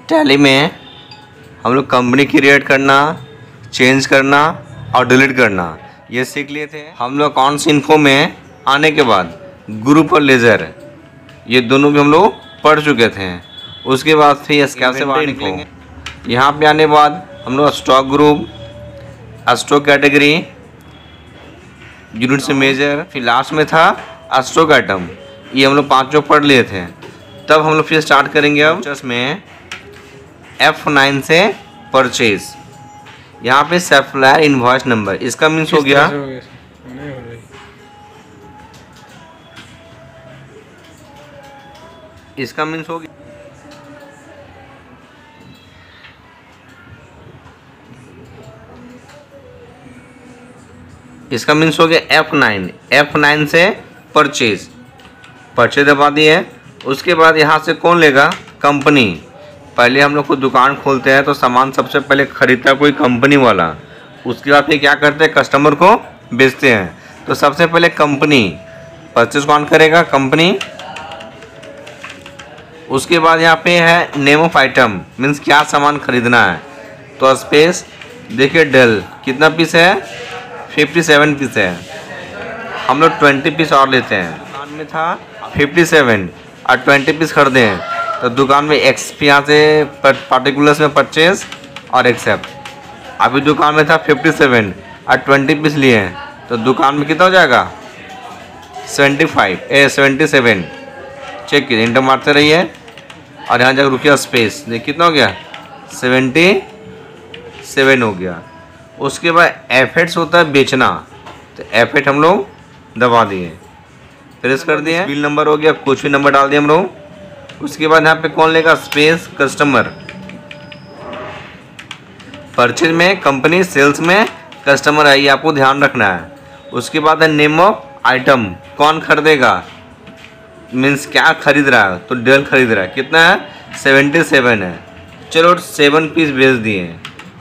Tally में हम लोग कंपनी क्रिएट करना, चेंज करना और डिलीट करना ये सीख लिए थे। हम लोग अकाउंट्स इन्फो में आने के बाद ग्रुप और लेजर ये दोनों भी हम लोग पढ़ चुके थे। उसके बाद फिर स्क्रैप से बाहर निकलेंगे। यहाँ पे आने के बाद हम लोग stock group, stock category, unit से मेजर, फिर लास्ट में था स्टॉक आइटम। ये हम लोग पाँचों पढ़ लिए थे। तब हम लोग फिर स्टार्ट करेंगे अब में F9 से परचेज। यहाँ पे सप्लायर इनवॉइस नंबर, इसका मीन्स हो गया इसका मीन्स हो गया इसका मीन्स हो गया F9 से परचेज दबा दिए। उसके बाद यहाँ से कौन लेगा? कंपनी। पहले हम लोग को दुकान खोलते हैं तो सामान सबसे पहले खरीदता है कोई कंपनी वाला। उसके बाद फिर क्या करते हैं? कस्टमर को बेचते हैं। तो सबसे पहले कंपनी परचेज कौन करेगा? कंपनी। उसके बाद यहाँ पे है नेम ऑफ आइटम, मीन्स क्या सामान खरीदना है। तो स्पेस देखिए डेल कितना पीस है? 57 पीस है। हम लोग 20 पीस और लेते हैं। दुकान में था 57 और 20 पीस खरीदे हैं तो दुकान में एक्स यहाँ से पार्टिकुलर्स में परचेज और एक्सेप्ट। अभी दुकान में था 57 और 20 पीस लिए हैं तो दुकान में कितना हो जाएगा? 77। चेक कीजिए, इंटर मारते रहिए और यहाँ जाकर रुकिए स्पेस। देखिए कितना हो गया? 77 हो गया। उसके बाद एफेट्स होता है बेचना, तो एफेट हम लोग दबा दिए, प्रेस कर दिए। बिल नंबर हो गया, कुछ भी नंबर डाल दिए हम लोग। उसके बाद यहाँ पे कौन लेगा? Space customer. परचेज में कंपनी, सेल्स में कस्टमर है, ये आपको ध्यान रखना है। उसके बाद है नेम ऑफ आइटम, कौन खरीदेगा, मीन्स क्या खरीद रहा है। तो डेल खरीद रहा है, कितना है? 77 है। चलो 7 पीस बेच दिए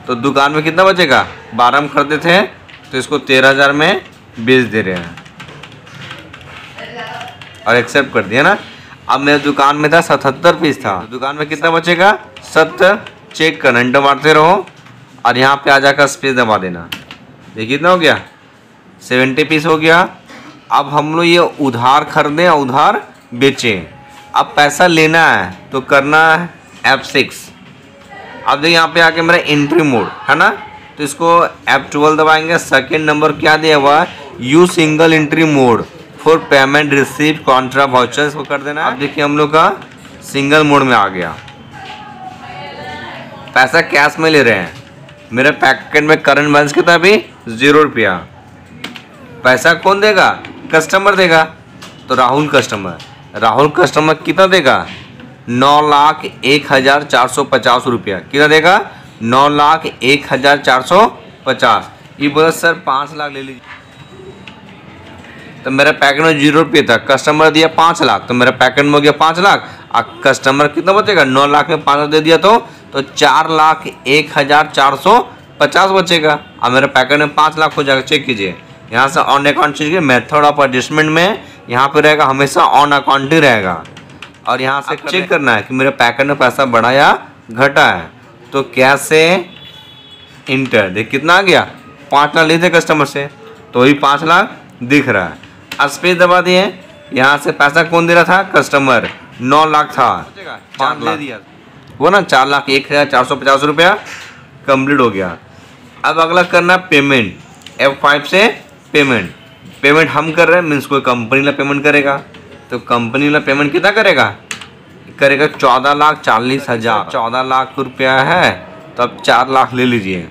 तो दुकान में कितना बचेगा? 12 में खरीदे थे तो इसको 13,000 में बेच दे रहे हैं और एक्सेप्ट कर दिया ना। अब मेरे दुकान में था 77 पीस था, दुकान में कितना बचेगा? 70। चेक करना, एंटर मारते रहो और यहाँ पे आ जाकर स्पेस दबा देना। देखिए कितना हो गया? 70 पीस हो गया। अब हम लोग ये उधार खरीदें और उधार बेचें। अब पैसा लेना है तो करना है F6। अब देखिए यहाँ पे आके मेरा एंट्री मोड है ना, तो इसको F12 दबाएंगे। सेकेंड नंबर क्या दिया हुआ है? You single entry mode for payment receive Contra voucher, इसको कर देना है। अब देखिए हम लोग का सिंगल मोड में आ गया। पैसा कैश में ले रहे हैं। मेरे पैकेट में करंट बैलेंस कितना? अभी 0 रुपया। पैसा कौन देगा? कस्टमर देगा। तो राहुल कस्टमर कितना देगा? 9,01,450 रुपया। कितना देगा? 9,01,450। ये बोला सर 5 लाख ले लीजिए, तो मेरा पैकेट में 0 रुपये था, कस्टमर दिया 5 लाख, तो मेरा पैकेट में हो गया 5 लाख। और कस्टमर कितना बचेगा? 9 लाख में 5 लाख दे दिया तो 4,01,450 बचेगा। और मेरे पैकेट में 5 लाख हो जाएगा। चेक कीजिए, यहाँ से on account cheese method of adjustment में यहाँ पे रहेगा, हमेशा ऑन अकाउंट ही रहेगा। और यहाँ से चेक करना है कि मेरे पैकेट में पैसा बढ़ा या घटा है। तो कैश से इंटर, देख कितना आ गया? 5 लाख लिए थे कस्टमर से तो वही 5 लाख दिख रहा है। स्पेस दबा दिए। यहाँ से पैसा कौन दे रहा था? कस्टमर। 9 लाख था, 5 दे दिया वो ना, 4,01,450 रुपया कंप्लीट हो गया। अब अगला करना पेमेंट। F5 से पेमेंट हम कर रहे हैं, मीन्स कोई कंपनी ला पेमेंट करेगा तो कंपनी ला पेमेंट कितना करेगा? 14,40,000। 14 लाख रुपया है तो अब 4 लाख ले लीजिए।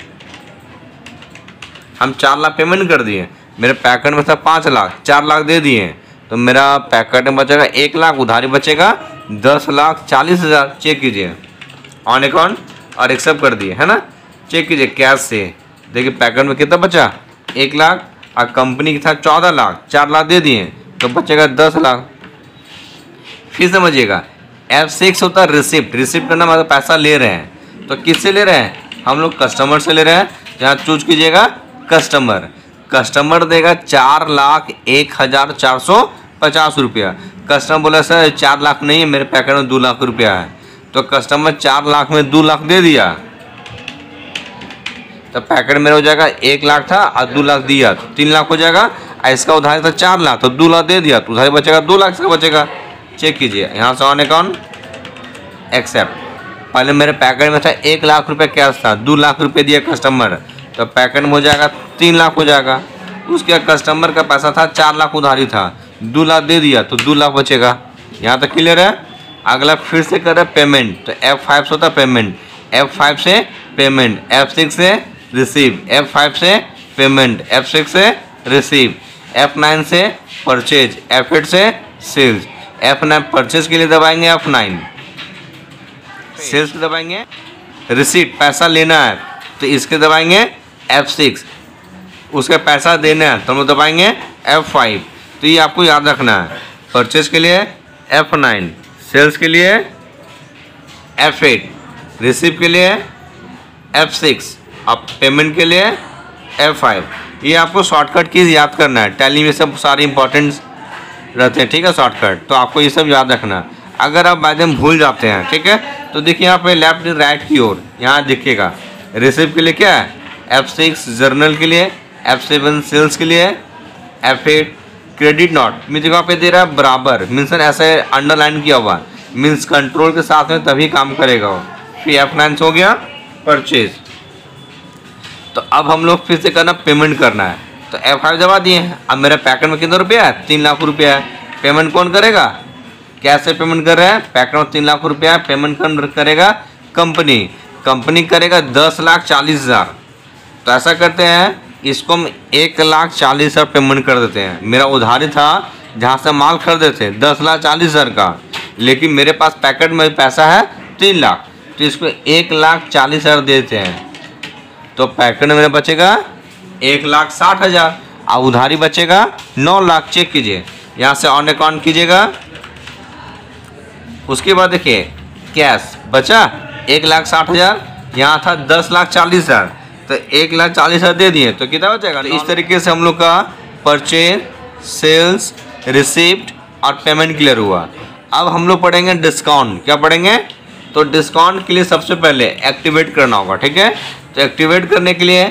हम 4 लाख पेमेंट कर दिए। मेरे पैकेट में था 5 लाख, 4 लाख दे दिए तो मेरा पैकेट में बचेगा 1 लाख, उधारी बचेगा 10,40,000। चेक कीजिए, ऑन अकाउंट और एक्सेप्ट कर दिए है ना। चेक कीजिए कैश से, देखिए पैकेट में कितना बचा? 1 लाख और कंपनी की था 14 लाख, 4 लाख दे दिए तो बचेगा 10 लाख। फिर समझिएगा F6 होता है रिसिप्ट करना, मतलब पैसा ले रहे हैं। तो किससे ले रहे हैं? हम लोग कस्टमर से ले रहे हैं। यहाँ चूज कीजिएगा कस्टमर देगा 4,01,450 रुपया। कस्टमर बोला सर 4 लाख नहीं है, मेरे पैकेट में 2 लाख रुपया है। तो कस्टमर 4 लाख में 2 लाख दे दिया, तो पैकेट मेरा हो जाएगा 1 लाख था और 2 लाख दिया तो 3 लाख हो जाएगा। इसका उधारी था 4 लाख तो 2 लाख दे दिया तो उधारी बचेगा 2 लाख से बचेगा। चेक कीजिए यहाँ से ऑन अकाउंट एक्सेप्ट। पहले मेरे पैकेट में था 1 लाख रुपए कैश था, 2 लाख रुपए दिया कस्टमर, तो पैकेट में हो जाएगा 3 लाख हो जाएगा। उसके कस्टमर का पैसा था 4 लाख उधारी था, 2 लाख दे दिया तो 2 लाख बचेगा। यहाँ तक क्लियर है। अगला फिर से कर रहे पेमेंट, तो F5 से होता पेमेंट, F5 से पेमेंट, F6 से रिसीव, F5 से पेमेंट, F6 से रिसीव, F9 से परचेज, F8 से सेल्स। F9 परचेज के लिए दबाएंगे F9, सेल्स के दबाएंगे रिसीट, पैसा लेना है तो इसके दबाएंगे F6, उसका पैसा देना है तो हम लोग दबाएंगे F5। तो ये आपको याद रखना है। परचेज के लिए F9, सेल्स के लिए F8, रिसीव के लिए F6, अब पेमेंट के लिए F5। ये आपको शॉर्टकट कीज याद करना है। टैली में सब सारे इंपॉर्टेंट रहते हैं, ठीक है, शॉर्टकट, तो आपको ये सब याद रखना। अगर आप बाद में भूल जाते हैं, ठीक है, तो देखिए यहाँ पे लेफ्ट राइट की ओर यहाँ देखिएगा। रिसीव के लिए क्या है F6, जर्नल के लिए F7, सेल्स के लिए F8, क्रेडिट नॉट मीन्स जगह पे दे रहा है बराबर, मीन्स ऐसे अंडरलाइन किया हुआ, मीन्स कंट्रोल के साथ में तभी काम करेगा वो। फिर F9 हो गया परचेज। तो अब हम लोग फिर से करना पेमेंट करना है, तो F5 दबा दिए हैं। अब मेरे पैकेट में कितना रुपया है 3 लाख रुपया है। पेमेंट कौन करेगा, कैसे पेमेंट कर रहे हैं, पैकेट में 3 लाख रुपया है, पेमेंट कौन करेगा कंपनी, कंपनी करेगा 10,40,000। तो ऐसा करते हैं इसको हम 1,40,000 पेमेंट कर देते हैं। मेरा उधारी था जहाँ से माल खरीदे थे 10,40,000 का, लेकिन मेरे पास पैकेट में पैसा है 3 लाख, तो इसको 1,40,000 देते हैं। तो पैकेट में मेरा बचेगा 1,60,000 और उधारी बचेगा 9 लाख। चेक कीजिए यहाँ से ऑन अकाउंट कीजिएगा। उसके बाद देखिए कैश बचा 1,60,000, यहाँ था 10,40,000, तो 1,40,000 दे दिए तो कितना बचेगा। तो इस तरीके से हम लोग का परचेज, सेल्स, रिसिप्ट और पेमेंट क्लियर हुआ। अब हम लोग पढ़ेंगे डिस्काउंट। क्या पढ़ेंगे, तो डिस्काउंट के लिए सबसे पहले एक्टिवेट करना होगा, ठीक है। तो एक्टिवेट करने के लिए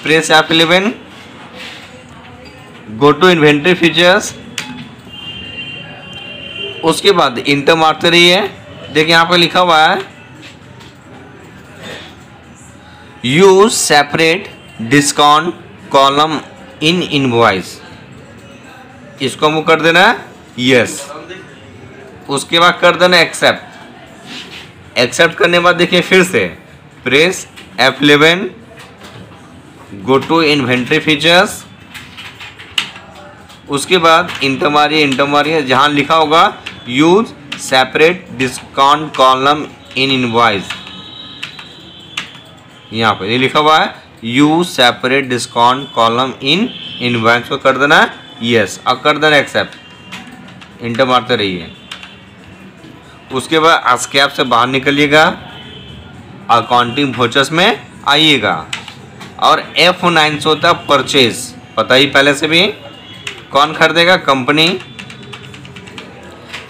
press F11, go to inventory features, उसके बाद इंटर मारते रहिए। देखिए यहाँ पे लिखा हुआ है use separate discount column in invoice, इसको हमको कर देना है यस। उसके बाद कर देना एक्सेप्ट। एक्सेप्ट करने के बाद देखिए फिर से press F11, go to inventory features, उसके बाद इंटर मारिए जहाँ लिखा होगा use separate discount column in invoice, यहाँ पे ये लिखा हुआ है use separate discount column in invoice को कर देना यस और कर देना एक्सेप्ट। इंटर मारते रहिए। उसके बाद एस्केप से बाहर निकलिएगा, अकाउंटिंग वोचर्स में आइएगा और F9 से होता है परचेज। पता ही पहले से भी कौन खरीदेगा, कंपनी।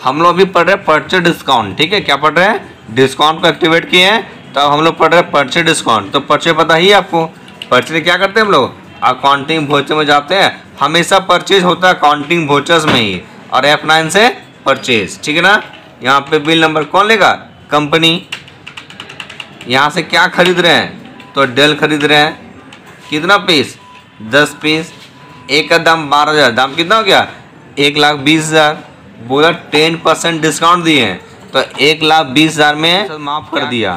हम लोग अभी पढ़ रहे हैं परचेज डिस्काउंट, ठीक है। क्या पढ़ रहे हैं, डिस्काउंट को एक्टिवेट किए हैं, तो अब हम लोग पढ़ रहे हैं परचेज डिस्काउंट। तो परचेज पता ही है आपको, परचेज क्या करते हैं हम लोग, अकाउंटिंग वोचर में जाते हैं, हमेशा परचेज होता है अकाउंटिंग वोचर्स में ही, और F9 से परचेज, ठीक है ना। यहाँ पे बिल नंबर कौन लेगा, कंपनी। यहाँ से क्या खरीद रहे हैं, तो डेल खरीद रहे हैं, कितना पीस 10 पीस, एक का दाम 12,000, दाम कितना हो गया 1,20,000। बोला 10% डिस्काउंट दिए हैं, तो 1,20,000 में माफ़ कर दिया,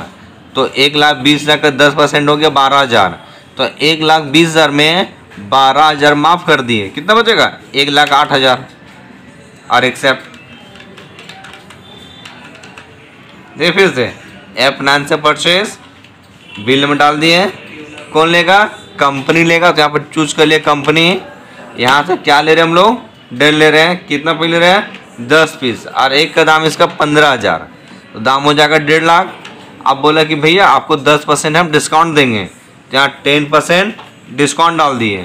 तो 1,20,000 का 10% हो गया 12,000, तो 1,20,000 में 12,000 माफ़ कर दिए, कितना बचेगा 1,08,000 और एक्सेप्ट। देखिए फिर से F9 से परचेज, बिल में डाल दिए, कौन लेगा, कंपनी लेगा, तो यहाँ पर चूज कर लिया कंपनी। यहाँ से क्या ले रहे हैं हम लोग, डेल ले रहे हैं, कितना पीस ले रहे हैं 10 पीस, और एक का दाम इसका 15,000, तो दाम हो जाएगा 1.5 लाख। अब बोला कि भैया आपको 10% हम डिस्काउंट देंगे, तो यहाँ 10% डिस्काउंट डाल दिए,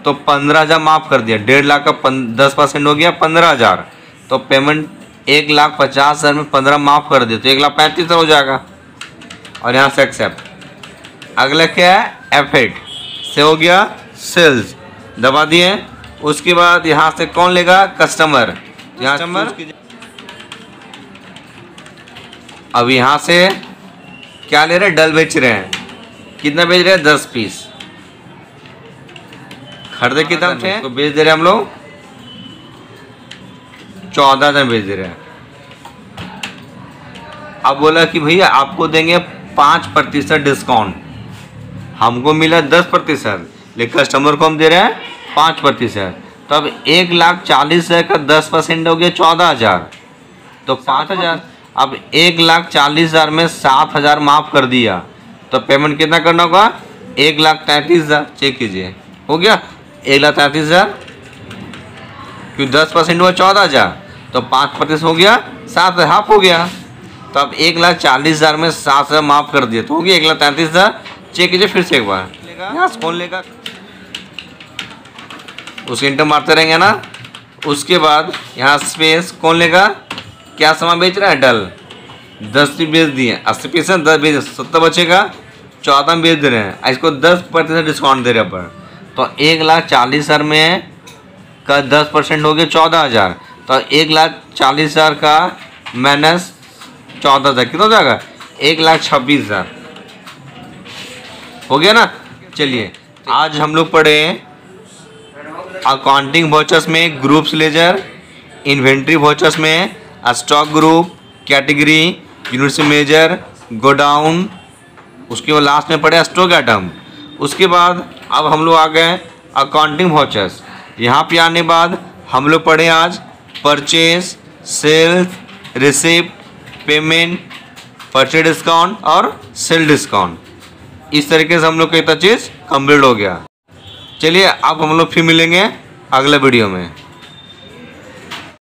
तो 15,000 माफ़ कर दिया, 1.5 लाख का 10% हो गया 15,000, तो पेमेंट 1,50,000 में 15 माफ़ कर दे तो 1,35,000 हो जाएगा और यहाँ से एक्सेप्ट। अगला क्या है F8 से हो गया सेल्स, दबा दिए। उसके बाद यहाँ से कौन लेगा कस्टमर, यहाँ कस्टमर। अब यहाँ से क्या ले रहे हैं डल बेच रहे हैं, कितना बेच रहे हैं 10 पीस, खरीदे कितना थे तो बेच दे रहे हैं हम लोग 14,000 बेच दे रहे हैं। अब बोला कि भैया आपको देंगे 5% डिस्काउंट, हमको मिला 10%, लेकिन कस्टमर को हम दे रहे हैं 5%। तो अब 1,40,000 का 10% हो गया 14,000, तो 5,000। अब 1,40,000 में 7,000 माफ़ कर दिया तो पेमेंट कितना करना होगा 1,33,000। चेक कीजिए हो गया 1,33,000, क्योंकि 10% हुआ 14,000 तो 5% हो गया 7,000, हाफ हो गया। तो अब 1,40,000 में 7,000 माफ़ कर दिया तो हो गया 1,33,000। चेक कीजिए फिर से एक बार, यहाँ से कौन लेगा, उसके इंटर मारते रहेंगे ना। उसके बाद यहाँ स्पेस कौन लेगा, क्या सामान बेच रहा है डल, 10 भी बेच दिए 80%, 10 बेच 70 बचेगा, 14 बेच दे रहे हैं, इसको 10% डिस्काउंट दे रहे हैं पर। तो 1,40,000 में का 10% हो गया 14,000, तो 1,40,000 का माइनस 14,000 कितना हो जाएगा 1,26,000 हो गया ना। चलिए आज हम लोग पढ़े अकाउंटिंग वाउचर्स में ग्रुप्स लेजर, इन्वेंट्री वाउचर्स में stock group, category, units measure, godown, उसके बाद लास्ट में पढ़े स्टॉक आइटम। उसके बाद अब हम लोग आ गए अकाउंटिंग वाउचर्स। यहाँ पे आने बाद हम लोग पढ़े आज purchase, sales, receipt, payment, purchase discount और सेल डिस्काउंट। इस तरीके से हम लोग का इतना चीज़ कंप्लीट हो गया। चलिए अब हम लोग फिर मिलेंगे अगले वीडियो में।